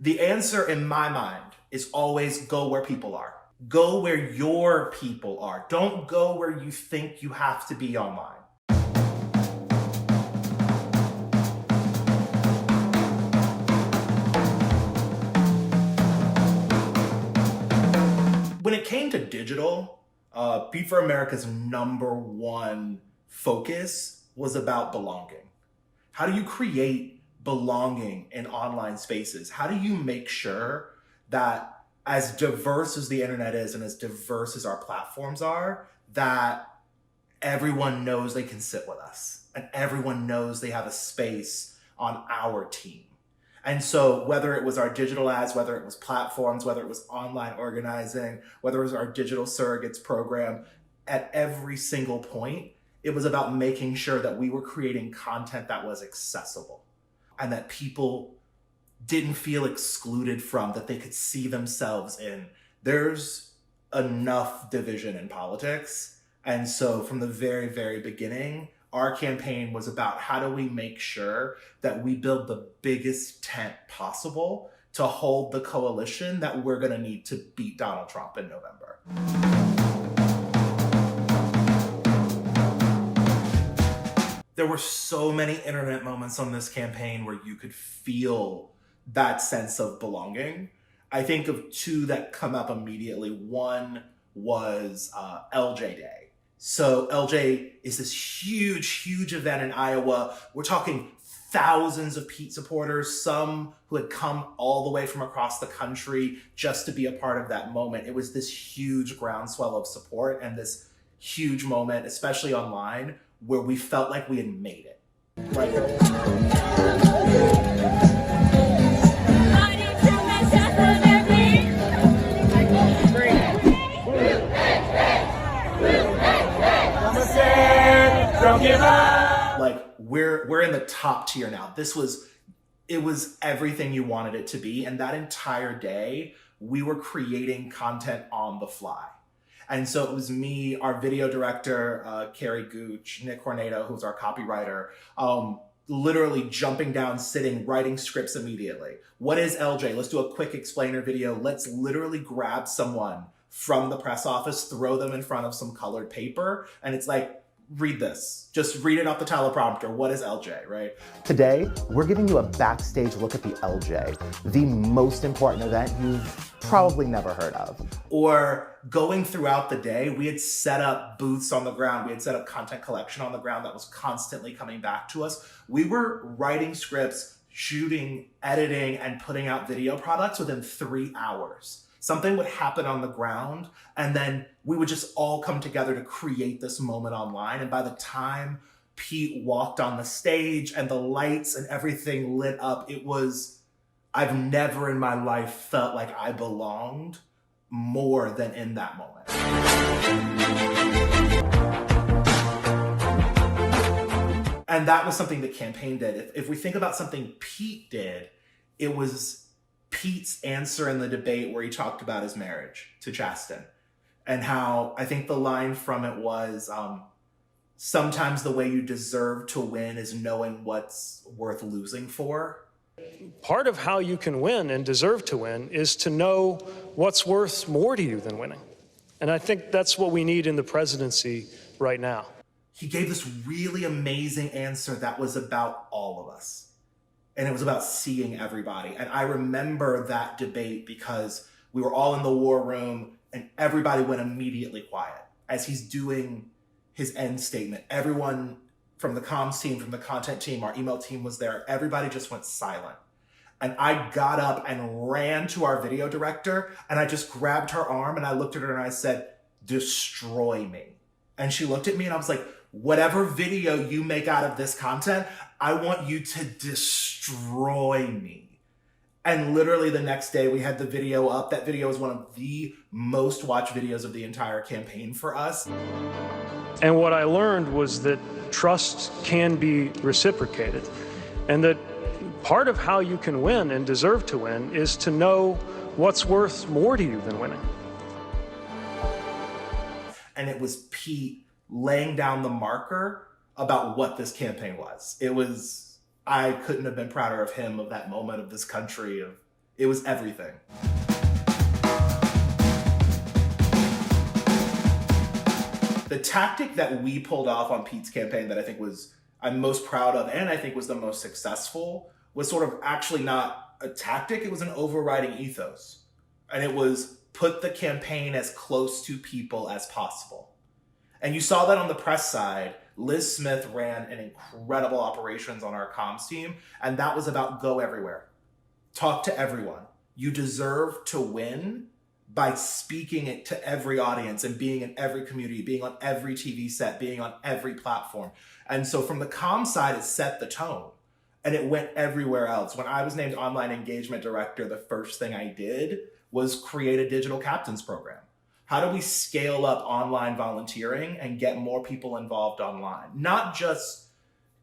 The answer in my mind is always go where people are. Go where your people are. Don't go where you think you have to be online. When it came to digital, Beat for America's #1 focus was about belonging. How do you create belonging in online spaces? How do you make sure that as diverse as the internet is and as diverse as our platforms are, that everyone knows they can sit with us and everyone knows they have a space on our team? And so whether it was our digital ads, whether it was platforms, whether it was online organizing, whether it was our digital surrogates program, at every single point, it was about making sure that we were creating content that was accessible and that people didn't feel excluded from, that they could see themselves in. There's enough division in politics. And so from the very, very beginning, our campaign was about how do we make sure that we build the biggest tent possible to hold the coalition that we're going to need to beat Donald Trump in November. There were so many internet moments on this campaign where you could feel that sense of belonging. I think of two that come up immediately. One was LJ Day. So LJ is this huge, huge event in Iowa. We're talking thousands of Pete supporters, some who had come all the way from across the country just to be a part of that moment. It was this huge groundswell of support and this huge moment, especially online, where we felt like we had made it. Right. Don't give up. Like we're in the top tier now. It was everything you wanted it to be. And that entire day, we were creating content on the fly. And so it was me, our video director, Carrie Gooch, Nick Hornado, who's our copywriter, literally jumping down, sitting, writing scripts immediately. What is LJ? Let's do a quick explainer video. Let's literally grab someone from the press office, throw them in front of some colored paper. And it's like, read this. Just read it off the teleprompter. What is LJ, right? Today, we're giving you a backstage look at the LJ, the most important event you've probably never heard of. Or going throughout the day, we had set up booths on the ground. We had set up content collection on the ground that was constantly coming back to us. We were writing scripts, shooting, editing, and putting out video products within 3 hours. Something would happen on the ground, and then we would just all come together to create this moment online. And by the time Pete walked on the stage and the lights and everything lit up, I've never in my life felt like I belonged more than in that moment. And that was something the campaign did. If we think about something Pete did, it was Pete's answer in the debate where he talked about his marriage to Chasten and how I think the line from it was, sometimes the way you deserve to win is knowing what's worth losing for. Part of how you can win and deserve to win is to know what's worth more to you than winning. And I think that's what we need in the presidency right now. He gave this really amazing answer that was about all of us. And it was about seeing everybody. And I remember that debate because we were all in the war room and everybody went immediately quiet as he's doing his end statement. Everyone from the comms team, from the content team, our email team was there. Everybody just went silent. And I got up and ran to our video director and I just grabbed her arm and I looked at her and I said, "Destroy me." And she looked at me and I was like, "Whatever video you make out of this content, I want you to destroy me." And literally the next day we had the video up. That video was one of the most watched videos of the entire campaign for us. And what I learned was that trust can be reciprocated, and that part of how you can win and deserve to win is to know what's worth more to you than winning. And it was Pete laying down the marker about what this campaign was. I couldn't have been prouder of him, of that moment, of this country. It was everything. The tactic that we pulled off on Pete's campaign that I think I'm most proud of and I think was the most successful was sort of actually not a tactic, it was an overriding ethos. And it was put the campaign as close to people as possible. And you saw that on the press side. Liz Smith ran an incredible operations on our comms team, and that was about go everywhere. Talk to everyone. You deserve to win by speaking it to every audience and being in every community, being on every TV set, being on every platform. And so from the comms side, it set the tone and it went everywhere else. When I was named online engagement director, the first thing I did was create a digital captains program. How do we scale up online volunteering and get more people involved online? Not just,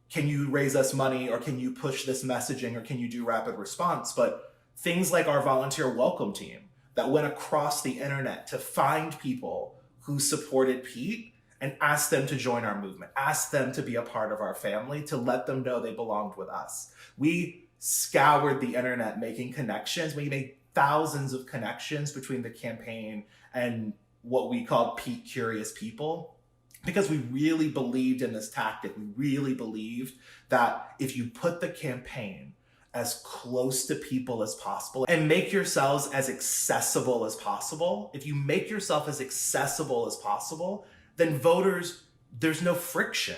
can you raise us money or can you push this messaging or can you do rapid response, but things like our volunteer welcome team that went across the internet to find people who supported Pete and ask them to join our movement, ask them to be a part of our family, to let them know they belonged with us. We scoured the internet making connections. We made thousands of connections between the campaign and what we called Pete Curious People, because we really believed in this tactic. We really believed that if you put the campaign as close to people as possible and make yourselves as accessible as possible, if you make yourself as accessible as possible, then voters, there's no friction.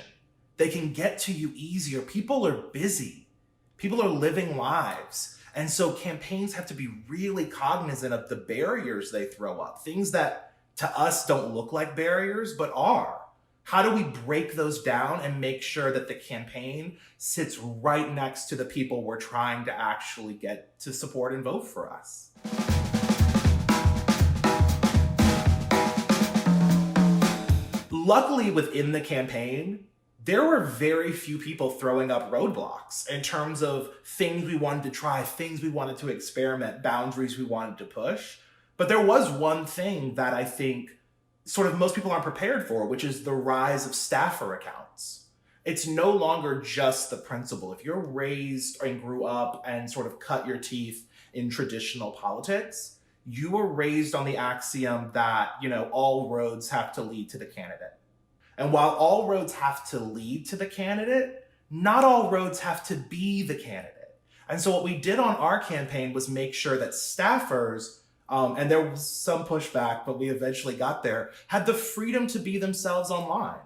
They can get to you easier. People are busy. People are living lives. And so campaigns have to be really cognizant of the barriers they throw up, things that to us don't look like barriers, but are. How do we break those down and make sure that the campaign sits right next to the people we're trying to actually get to support and vote for us? Luckily, within the campaign, there were very few people throwing up roadblocks in terms of things we wanted to try, things we wanted to experiment, boundaries we wanted to push. But there was one thing that I think sort of most people aren't prepared for, which is the rise of staffer accounts. It's no longer just the principle. If you're raised and grew up and sort of cut your teeth in traditional politics, you were raised on the axiom that, all roads have to lead to the candidate. And while all roads have to lead to the candidate, not all roads have to be the candidate. And so what we did on our campaign was make sure that staffers, and there was some pushback, but we eventually got there, had the freedom to be themselves online,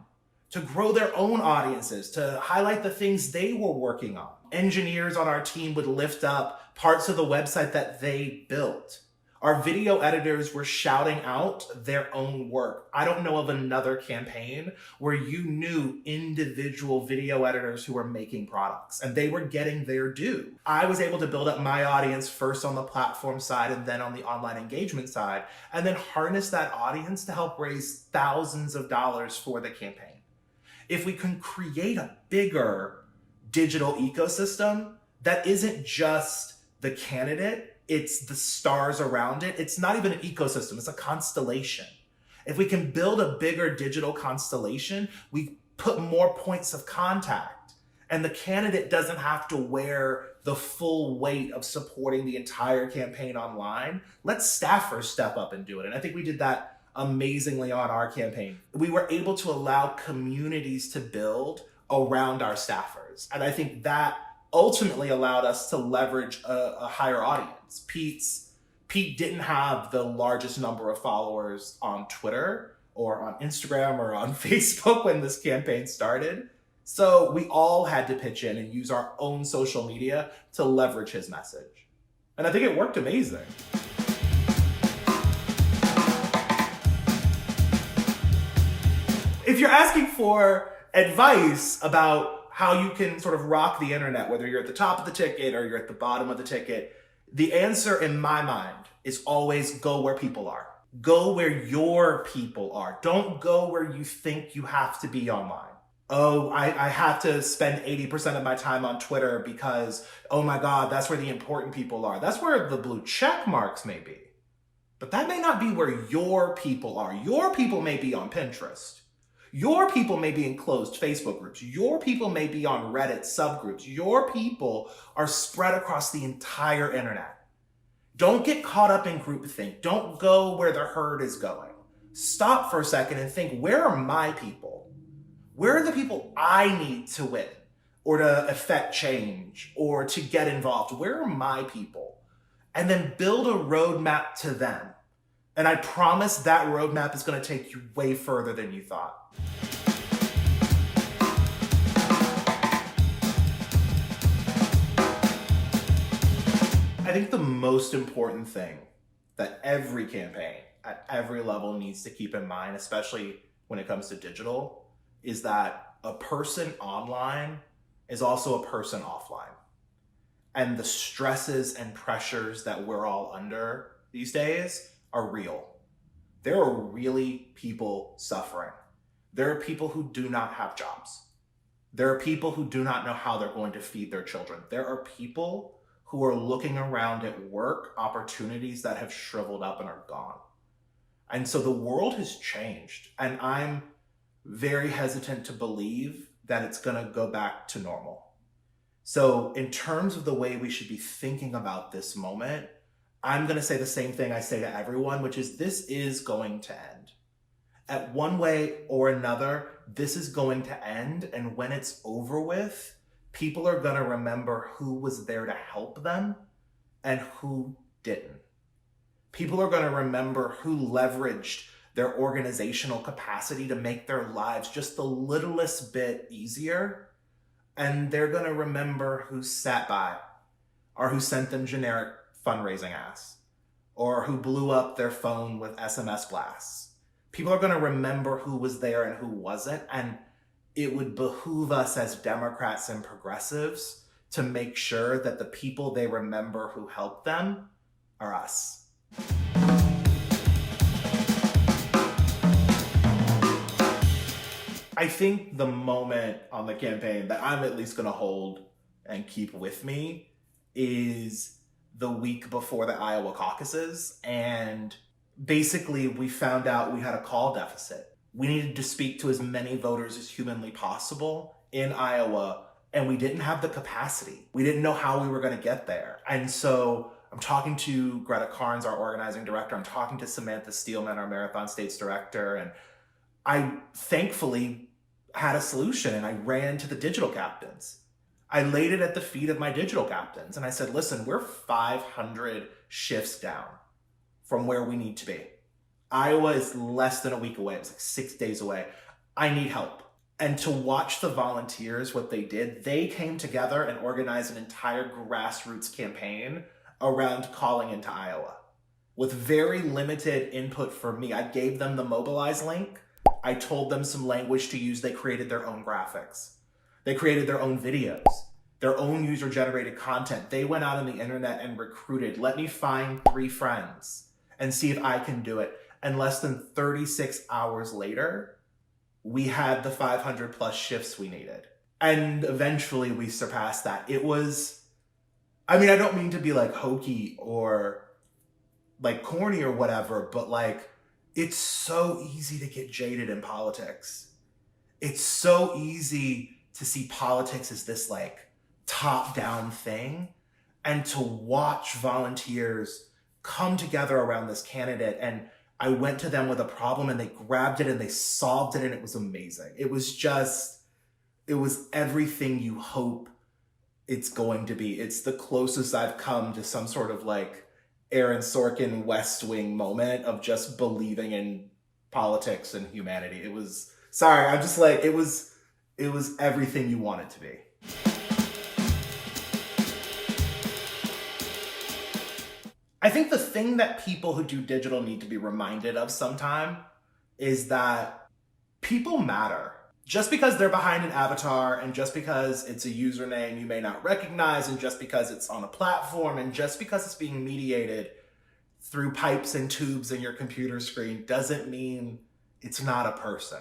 to grow their own audiences, to highlight the things they were working on. Engineers on our team would lift up parts of the website that they built. Our video editors were shouting out their own work. I don't know of another campaign where you knew individual video editors who were making products and they were getting their due. I was able to build up my audience first on the platform side and then on the online engagement side, and then harness that audience to help raise thousands of dollars for the campaign. If we can create a bigger digital ecosystem that isn't just the candidate, it's the stars around it. It's not even an ecosystem, it's a constellation. If we can build a bigger digital constellation, we put more points of contact, and the candidate doesn't have to wear the full weight of supporting the entire campaign online. Let staffers step up and do it. And I think we did that amazingly on our campaign. We were able to allow communities to build around our staffers. And I think that ultimately allowed us to leverage a higher audience. Pete didn't have the largest number of followers on Twitter or on Instagram or on Facebook when this campaign started. So we all had to pitch in and use our own social media to leverage his message. And I think it worked amazing. If you're asking for advice about how you can sort of rock the internet, whether you're at the top of the ticket or you're at the bottom of the ticket, the answer in my mind is always go where people are. Go where your people are. Don't go where you think you have to be online. Oh, I have to spend 80% of my time on Twitter because, oh my God, that's where the important people are. That's where the blue check marks may be. But that may not be where your people are. Your people may be on Pinterest. Your people may be in closed Facebook groups. Your people may be on Reddit subgroups. Your people are spread across the entire internet. Don't get caught up in groupthink. Don't go where the herd is going. Stop for a second and think, where are my people? Where are the people I need to win or to affect change or to get involved? Where are my people? And then build a roadmap to them. And I promise that roadmap is going to take you way further than you thought. I think the most important thing that every campaign at every level needs to keep in mind, especially when it comes to digital, is that a person online is also a person offline. And the stresses and pressures that we're all under these days are real. There are really people suffering. There are people who do not have jobs. There are people who do not know how they're going to feed their children. There are people who are looking around at work opportunities that have shriveled up and are gone. And so the world has changed, and I'm very hesitant to believe that it's going to go back to normal. So in terms of the way we should be thinking about this moment, I'm going to say the same thing I say to everyone, which is this is going to end. At one way or another, this is going to end, and when it's over with, people are going to remember who was there to help them and who didn't. People are going to remember who leveraged their organizational capacity to make their lives just the littlest bit easier. And they're going to remember who sat by, or who sent them generic fundraising asks, or who blew up their phone with SMS blasts. People are going to remember who was there and who wasn't. And it would behoove us as Democrats and progressives to make sure that the people they remember who helped them are us. I think the moment on the campaign that I'm at least going to hold and keep with me is the week before the Iowa caucuses. And basically we found out we had a call deficit. We needed to speak to as many voters as humanly possible in Iowa, and we didn't have the capacity. We didn't know how we were going to get there. And so I'm talking to Greta Carnes, our organizing director. I'm talking to Samantha Steelman, our Marathon States director. And I thankfully had a solution, and I ran to the digital captains. I laid it at the feet of my digital captains. And I said, listen, we're 500 shifts down from where we need to be. Iowa is less than a week away. It was like 6 days away. I need help. And to watch the volunteers, what they did, they came together and organized an entire grassroots campaign around calling into Iowa with very limited input from me. I gave them the Mobilize link. I told them some language to use. They created their own graphics. They created their own videos, their own user-generated content. They went out on the internet and recruited, let me find 3 friends and see if I can do it. And less than 36 hours later, we had the 500 plus shifts we needed. And eventually we surpassed that. It was, I mean, I don't mean to be like hokey or like corny or whatever, but like, it's so easy to get jaded in politics. It's so easy to see politics as this like top-down thing, and to watch volunteers come together around this candidate. And I went to them with a problem and they grabbed it and they solved it, and it was amazing. It was everything you hope it's going to be. It's the closest I've come to some sort of like Aaron Sorkin West Wing moment of just believing in politics and humanity. It was, sorry, I'm just like, it was everything you want it to be. I think the thing that people who do digital need to be reminded of sometime is that people matter. Just because they're behind an avatar, and just because it's a username you may not recognize, and just because it's on a platform, and just because it's being mediated through pipes and tubes in your computer screen, doesn't mean it's not a person.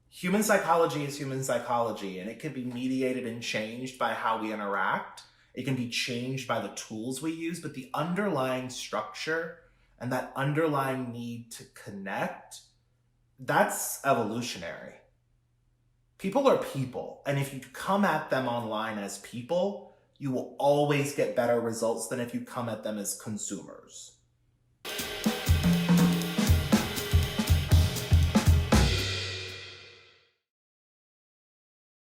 Human psychology is human psychology, and it can be mediated and changed by how we interact. It can be changed by the tools we use, but the underlying structure and that underlying need to connect, that's evolutionary. People are people, and if you come at them online as people, you will always get better results than if you come at them as consumers.